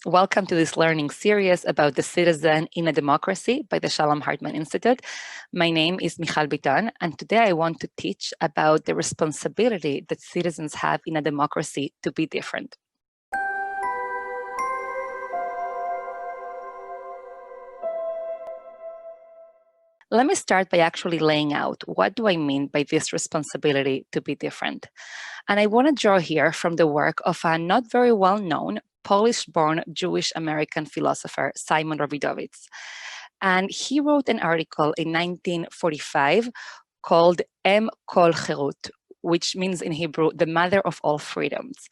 Welcome to this learning series about the citizen in a democracy by the Shalom Hartman Institute. My name is Mijal Bitton, and today I want to teach about the responsibility that citizens have in a democracy to be different. Let me start by actually laying out what do I mean by this responsibility to be different. And I want to draw here from the work of a not very well-known Polish-born Jewish American philosopher, Simon Rabidowitz. And he wrote an article in 1945 called Em Kol Cherut, which means in Hebrew, the mother of all freedoms.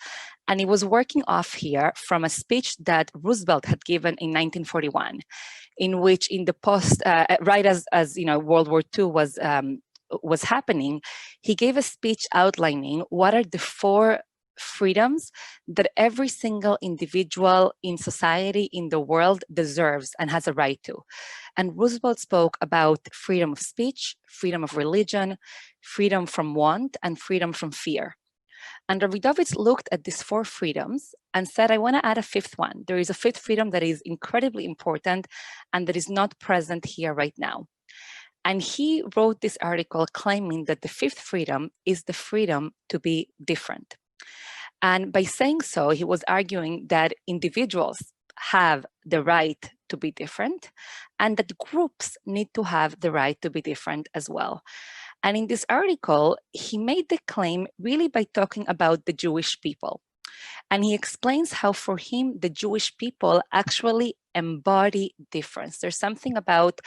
And he was working off here from a speech that Roosevelt had given in 1941, in which in the right as World War II was happening, he gave a speech outlining what are the four freedoms that every single individual in society in the world deserves and has a right to. And Roosevelt spoke about freedom of speech, freedom of religion, freedom from want, and freedom from fear. And Rabidowitz looked at these four freedoms and said, I want to add a fifth one. There is a fifth freedom that is incredibly important and that is not present here right now. And he wrote this article claiming that the fifth freedom is the freedom to be different. And by saying so, he was arguing that individuals have the right to be different and that groups need to have the right to be different as well. And in this article, he made the claim really by talking about the Jewish people. And he explains how for him, the Jewish people actually embody difference. There's something about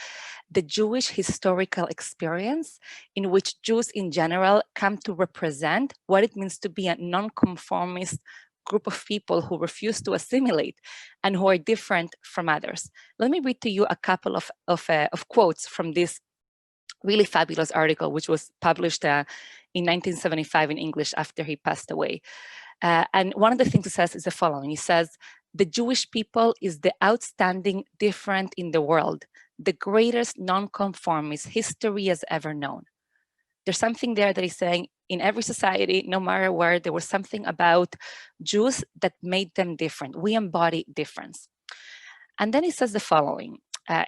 the Jewish historical experience in which Jews in general come to represent what it means to be a nonconformist group of people who refuse to assimilate and who are different from others. Let me read to you a couple of quotes from this really fabulous article, which was published in 1975 in English after he passed away. And one of the things he says is the following. He says, the Jewish people is the outstanding different in the world, the greatest nonconformist history has ever known. There's something there that he's saying in every society, no matter where, there was something about Jews that made them different. We embody difference. And then he says the following.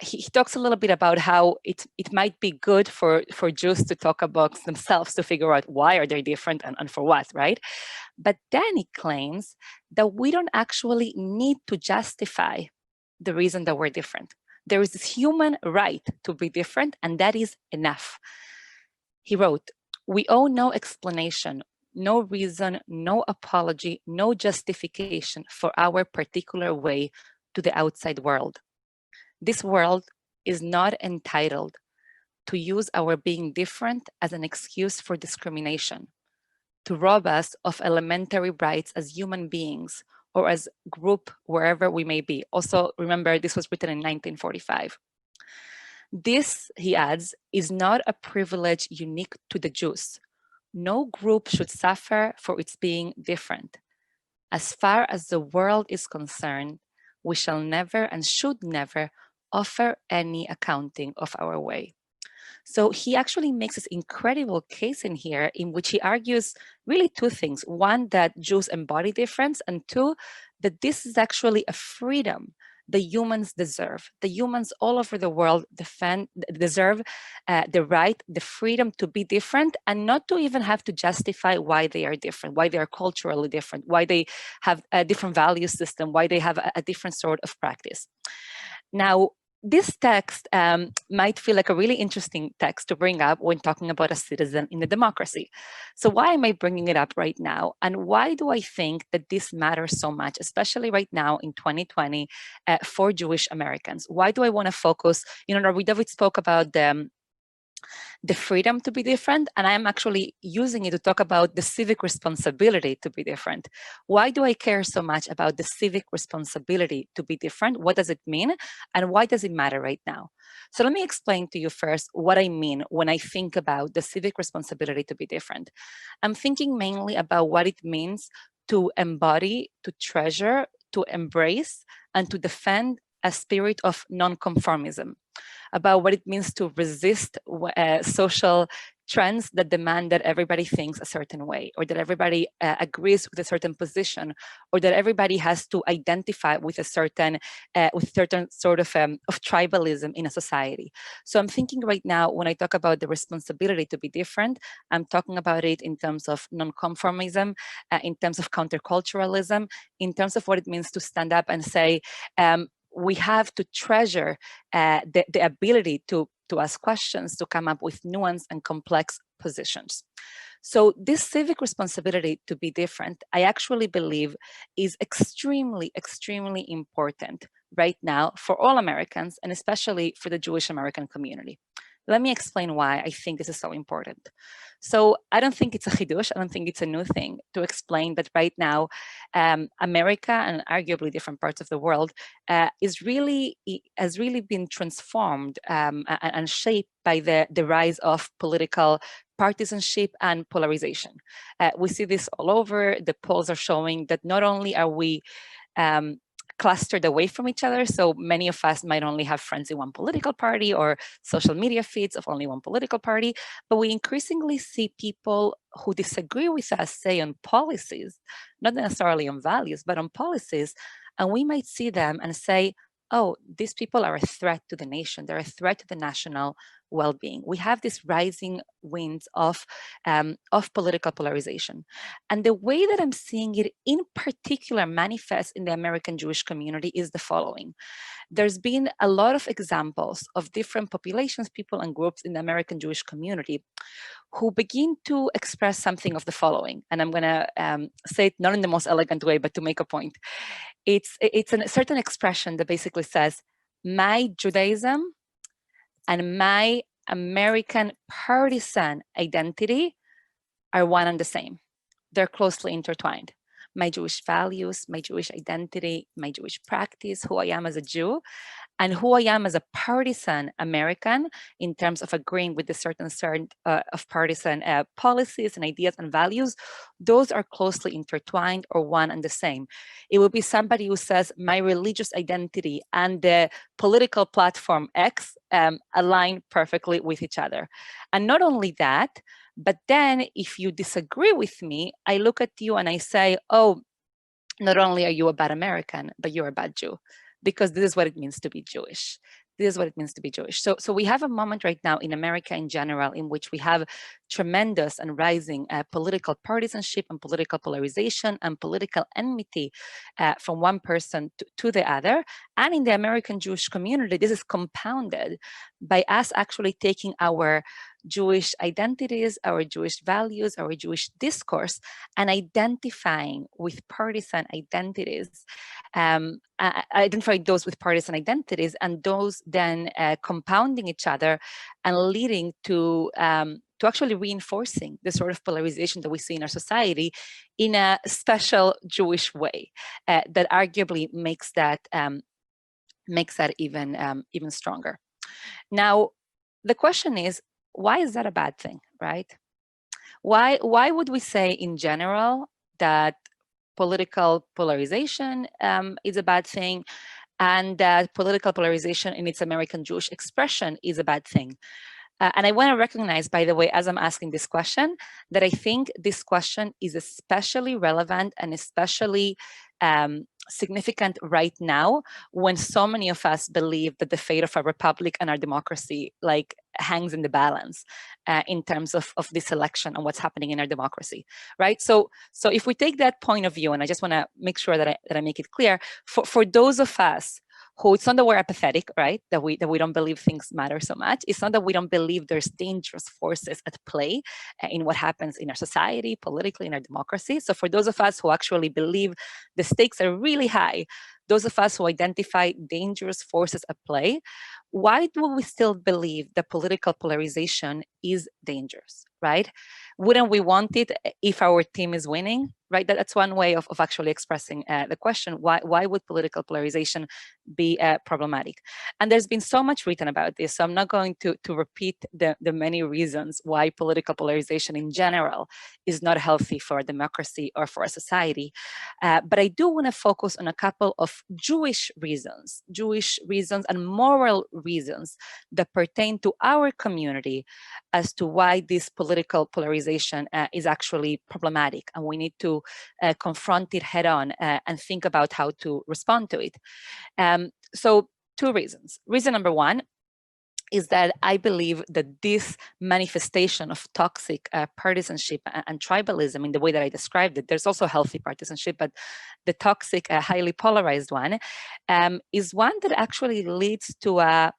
He talks a little bit about how it might be good for Jews to talk about themselves to figure out why are they different and for what, right? But then he claims that we don't actually need to justify the reason that we're different. There is this human right to be different, and that is enough. He wrote, we owe no explanation, no reason, no apology, no justification for our particular way to the outside world. This world is not entitled to use our being different as an excuse for discrimination, to rob us of elementary rights as human beings or as group wherever we may be. Also, remember, this was written in 1945. This, he adds, is not a privilege unique to the Jews. No group should suffer for its being different. As far as the world is concerned, we shall never and should never offer any accounting of our way. So he actually makes this incredible case in here in which he argues really two things. One, that Jews embody difference, and two, that this is actually a freedom the humans deserve. The humans all over the world deserve the right, the freedom to be different and not to even have to justify why they are different, why they are culturally different, why they have a different value system, why they have a different sort of practice. Now, this text might feel like a really interesting text to bring up when talking about a citizen in a democracy. So why am I bringing it up right now? And why do I think that this matters so much, especially right now in 2020 for Jewish Americans? Why do I want to focus? Rabidowitz spoke about the freedom to be different, and I'm actually using it to talk about the civic responsibility to be different. Why do I care so much about the civic responsibility to be different? What does it mean? And why does it matter right now? So let me explain to you first what I mean when I think about the civic responsibility to be different. I'm thinking mainly about what it means to embody, to treasure, to embrace, and to defend a spirit of nonconformism, about what it means to resist social trends that demand that everybody thinks a certain way, or that everybody agrees with a certain position, or that everybody has to identify with a certain sort of tribalism in a society. So I'm thinking right now, when I talk about the responsibility to be different, I'm talking about it in terms of nonconformism, in terms of counterculturalism, in terms of what it means to stand up and say, we have to treasure the ability to ask questions, to come up with nuanced and complex positions. So this civic responsibility to be different, I actually believe, is extremely, extremely important right now for all Americans, and especially for the Jewish American community. Let me explain why I think this is so important. So I don't think it's a chidush, I don't think it's a new thing to explain that right now, America and arguably different parts of the world has really been transformed and shaped by the rise of political partisanship and polarization. We see this all over. The polls are showing that not only are we clustered away from each other, so many of us might only have friends in one political party or social media feeds of only one political party, but we increasingly see people who disagree with us, say, on policies, not necessarily on values, but on policies, and we might see them and say, oh, these people are a threat to the nation, they're a threat to the national well-being. We have this rising winds of political polarization. And the way that I'm seeing it in particular manifest in the American Jewish community is the following. There's been a lot of examples of different populations, people and groups in the American Jewish community who begin to express something of the following. And I'm gonna say it not in the most elegant way, but to make a point. It's a certain expression that basically says, my Judaism and my American partisan identity are one and the same. They're closely intertwined. My Jewish values, my Jewish identity, my Jewish practice, who I am as a Jew, and who I am as a partisan American in terms of agreeing with a certain of partisan policies and ideas and values, those are closely intertwined or one and the same. It will be somebody who says my religious identity and the political platform X align perfectly with each other. And not only that, but then if you disagree with me, I look at you and I say, oh, not only are you a bad American, but you're a bad Jew, because this is what it means to be Jewish. This is what it means to be Jewish. So we have a moment right now in America in general in which we have tremendous and rising political partisanship and political polarization and political enmity from one person to the other. And in the American Jewish community, this is compounded by us actually taking our Jewish identities, our Jewish values, our Jewish discourse, and identifying with partisan identities, identifying those with partisan identities, and those then compounding each other and leading to actually reinforcing the sort of polarization that we see in our society in a special Jewish way that arguably makes that even stronger. Now, the question is, why is that a bad thing, right? Why would we say in general that political polarization is a bad thing, and that political polarization in its American Jewish expression is a bad thing? And I want to recognize, by the way, as I'm asking this question, that I think this question is especially relevant and especially significant right now, when so many of us believe that the fate of our republic and our democracy hangs in the balance in terms of this election and what's happening in our democracy, right? So if we take that point of view, and I just want to make sure that I make it clear, for those of us who, it's not that we're apathetic, right? That we don't believe things matter so much. It's not that we don't believe there's dangerous forces at play in what happens in our society, politically, in our democracy. So for those of us who actually believe the stakes are really high, those of us who identify dangerous forces at play, why do we still believe that political polarization is dangerous, right? Wouldn't we want it if our team is winning? right? That's one way of actually expressing the question, why would political polarization be problematic? And there's been so much written about this, so I'm not going to repeat the many reasons why political polarization in general is not healthy for democracy or for a society. But I do want to focus on a couple of Jewish reasons and moral reasons that pertain to our community as to why this political polarization is actually problematic, and we need to confront it head on and think about how to respond to it. So 2 reasons. Reason number 1 is that I believe that this manifestation of toxic partisanship and tribalism in the way that I described it, there's also healthy partisanship, but the toxic, highly polarized one, is one that actually leads to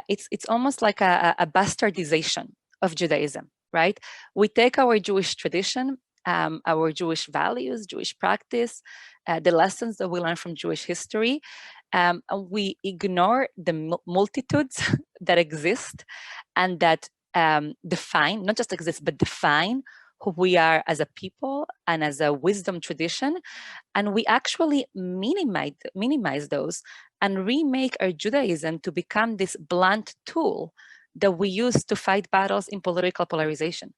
it's almost like a bastardization of Judaism, right? We take our Jewish tradition, our Jewish values, Jewish practice, the lessons that we learn from Jewish history, and we ignore the multitudes that exist and that define, not just exist, but define who we are as a people and as a wisdom tradition. And we actually minimize those and remake our Judaism to become this blunt tool that we use to fight battles in political polarization.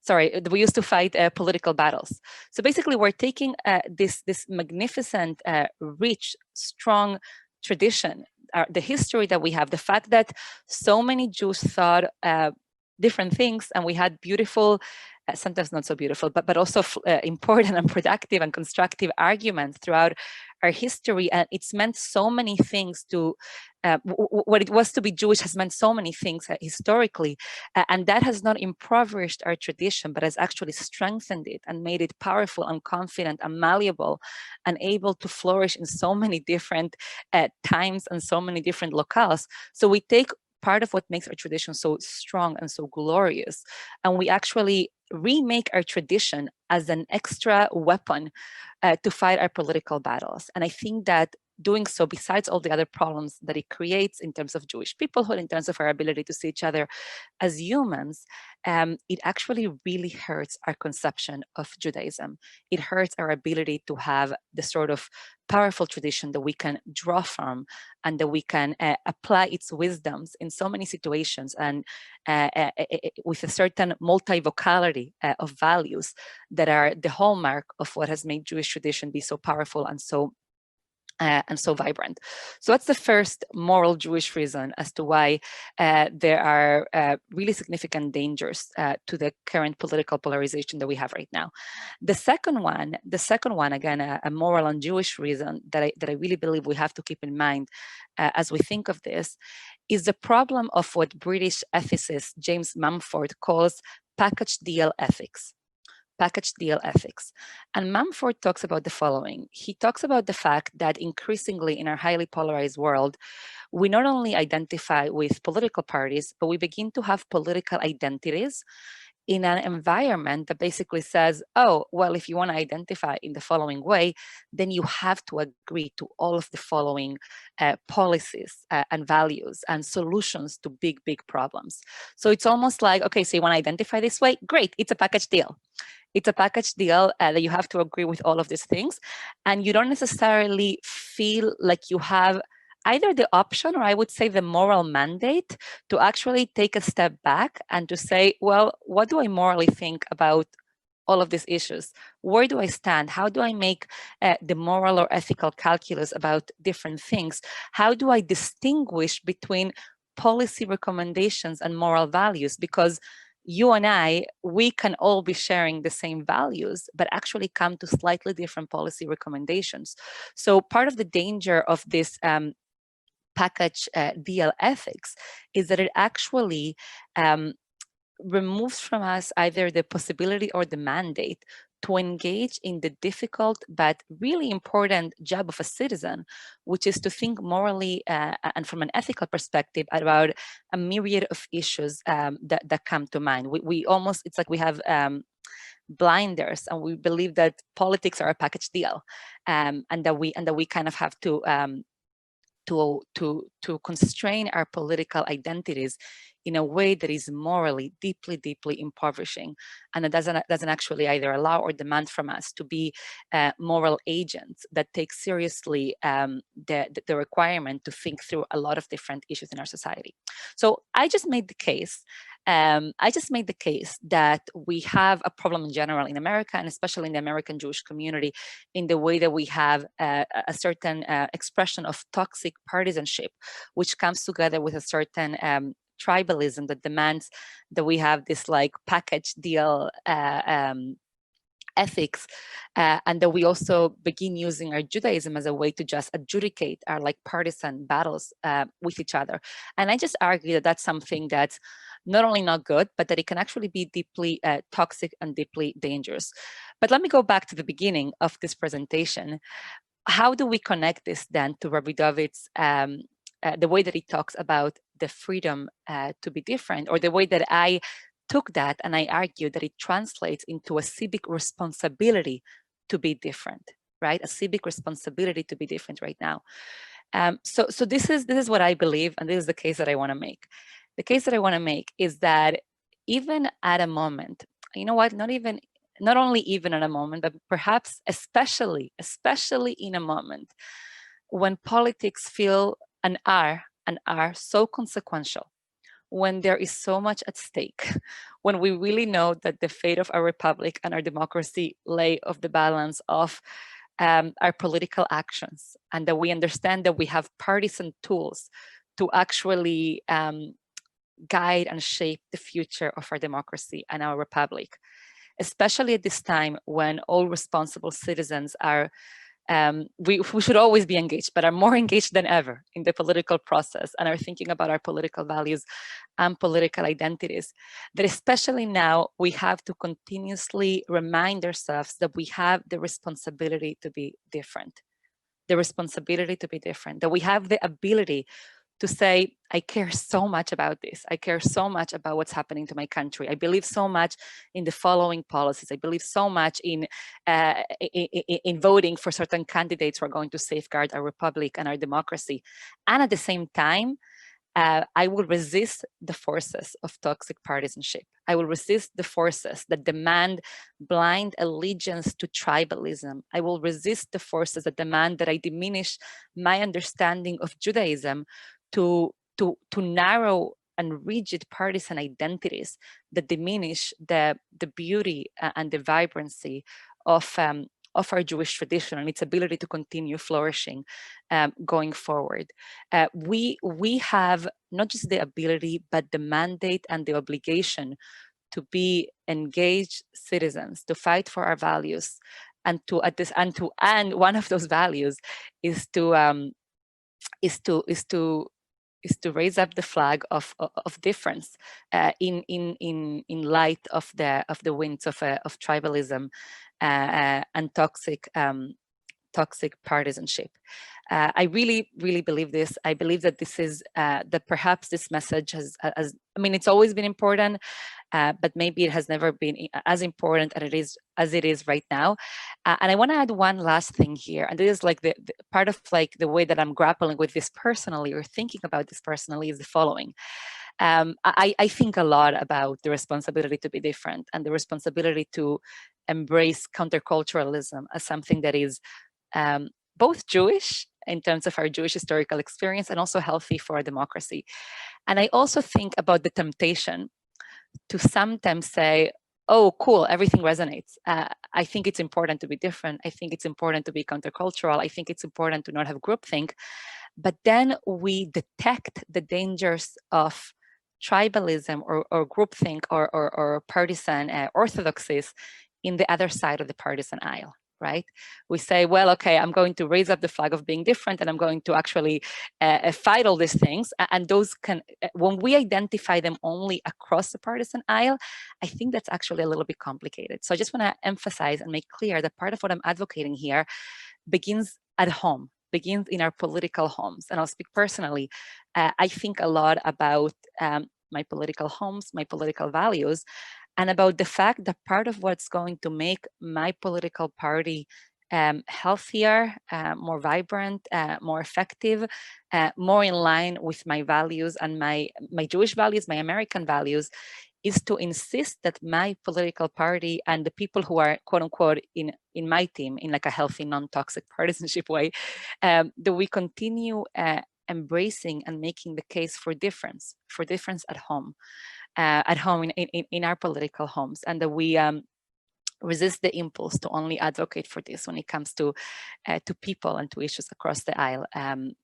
Sorry, we used to fight political battles. So basically, we're taking this magnificent, rich, strong tradition, the history that we have, the fact that so many Jews thought different things, and we had beautiful, sometimes not so beautiful, but also important and productive and constructive arguments throughout our history. And it's meant so many things to, what it was to be Jewish has meant so many things historically. And that has not impoverished our tradition, but has actually strengthened it and made it powerful and confident and malleable and able to flourish in so many different times and so many different locales. So we take part of what makes our tradition so strong and so glorious, and we actually remake our tradition as an extra weapon to fight our political battles. And I think that doing so, besides all the other problems that it creates in terms of Jewish peoplehood, in terms of our ability to see each other as humans, it actually really hurts our conception of Judaism. It hurts our ability to have the sort of powerful tradition that we can draw from and that we can apply its wisdoms in so many situations, and with a certain multivocality of values that are the hallmark of what has made Jewish tradition be so powerful and so vibrant. So that's the first moral Jewish reason as to why there are really significant dangers to the current political polarization that we have right now. The second one, again, a moral and Jewish reason that I really believe we have to keep in mind as we think of this, is the problem of what British ethicist James Mumford calls package deal ethics. Package deal ethics. And Mumford talks about the following. He talks about the fact that increasingly in our highly polarized world, we not only identify with political parties, but we begin to have political identities in an environment that basically says, oh, well, if you want to identify in the following way, then you have to agree to all of the following policies and values and solutions to big, big problems. So it's almost like, okay, so you want to identify this way? Great, it's a package deal. It's a package deal that you have to agree with all of these things. And you don't necessarily feel like you have either the option, or I would say the moral mandate, to actually take a step back and to say, well, what do I morally think about all of these issues? Where do I stand? How do I make the moral or ethical calculus about different things? How do I distinguish between policy recommendations and moral values? Because you and I, we can all be sharing the same values, but actually come to slightly different policy recommendations. So part of the danger of this package deal ethics is that it actually removes from us either the possibility or the mandate to engage in the difficult but really important job of a citizen, which is to think morally and from an ethical perspective about a myriad of issues that come to mind. We almost, it's like we have blinders, and we believe that politics are a package deal, and that we kind of have to to constrain our political identities in a way that is morally deeply, deeply impoverishing, and it doesn't actually either allow or demand from us to be moral agents that take seriously the requirement to think through a lot of different issues in our society. So I just made the case. That we have a problem in general in America, and especially in the American Jewish community, in the way that we have a certain expression of toxic partisanship, which comes together with a certain tribalism that demands that we have this like package deal ethics, and that we also begin using our Judaism as a way to just adjudicate our like partisan battles with each other. And I just argue that that's something that's not only not good, but that it can actually be deeply toxic and deeply dangerous. But let me go back to the beginning of this presentation. How do we connect this then to Rabbi David's, the way that he talks about the freedom to be different, or the way that I took that and I argued that it translates into a civic responsibility to be different, right? A civic responsibility to be different right now. So this is what I believe, and this is the case that I want to make. The case that I want to make is that even at a moment, you know what, not only even at a moment, but perhaps especially in a moment when politics feel and are so consequential, when there is so much at stake, when we really know that the fate of our republic and our democracy lay of the balance of our political actions, and that we understand that we have partisan tools to actually guide and shape the future of our democracy and our republic, especially at this time when all responsible citizens are we should always be engaged, but are more engaged than ever in the political process and are thinking about our political values and political identities, that especially now we have to continuously remind ourselves that we have the responsibility to be different, that we have the ability to say, I care so much about this. I care so much about what's happening to my country. I believe so much in the following policies. I believe so much in voting for certain candidates who are going to safeguard our republic and our democracy. And at the same time, I will resist the forces of toxic partisanship. I will resist the forces that demand blind allegiance to tribalism. I will resist the forces that demand that I diminish my understanding of Judaism to narrow and rigid partisan identities that diminish the beauty and the vibrancy of our Jewish tradition and its ability to continue flourishing going forward. We have not just the ability, but the mandate and the obligation to be engaged citizens, to fight for our values, and one of those values is to raise up the flag of difference in light of the winds of tribalism and toxic partisanship. I really, really believe this. I believe that this is that perhaps this message has I mean, it's always been important, but maybe it has never been as important as it is right now. And I want to add one last thing here, and this is like the part of like the way that I'm grappling with this personally, or thinking about this personally, is the following. I think a lot about the responsibility to be different and the responsibility to embrace counterculturalism as something that is both Jewish in terms of our Jewish historical experience and also healthy for our democracy. And I also think about the temptation to sometimes say, oh, cool, everything resonates. I think it's important to be different. I think it's important to be countercultural. I think it's important to not have groupthink. But then we detect the dangers of tribalism or groupthink or partisan orthodoxies in the other side of the partisan aisle, right? We say, well, okay, I'm going to raise up the flag of being different, and I'm going to actually fight all these things. And those can, when we identify them only across the partisan aisle, I think that's actually a little bit complicated. So I just want to emphasize and make clear that part of what I'm advocating here begins at home, begins in our political homes. And I'll speak personally. I think a lot about my political homes, my political values, and about the fact that part of what's going to make my political party healthier, more vibrant, more effective, more in line with my values and my Jewish values, my American values, is to insist that my political party and the people who are quote unquote in my team in like a healthy, non-toxic partisanship way, that we continue embracing and making the case for difference at home in our political homes, and that we resist the impulse to only advocate for this when it comes to people and to issues across the aisle,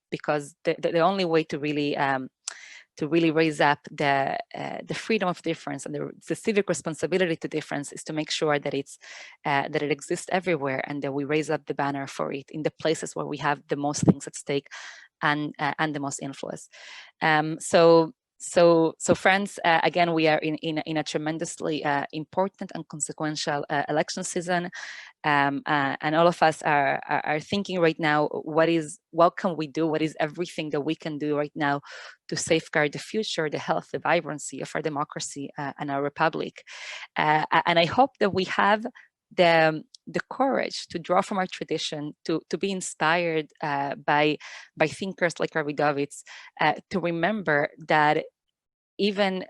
because the only way to really raise up the freedom of difference and the civic responsibility to difference is to make sure that that it exists everywhere, and that we raise up the banner for it in the places where we have the most things at stake and the most influence. So friends, again, we are in a tremendously important and consequential election season, and all of us are thinking right now, what can we do? What is everything that we can do right now to safeguard the future, the health, the vibrancy of our democracy and our republic? And I hope that we have the courage to draw from our tradition, to be inspired by thinkers like Ravidovits, to remember that even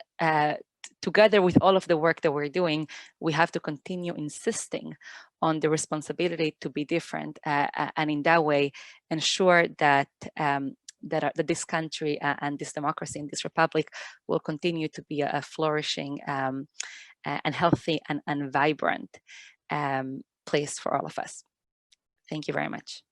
together with all of the work that we're doing, we have to continue insisting on the responsibility to be different, and in that way ensure that that this country and this democracy and this republic will continue to be a flourishing and healthy and vibrant place for all of us. Thank you very much.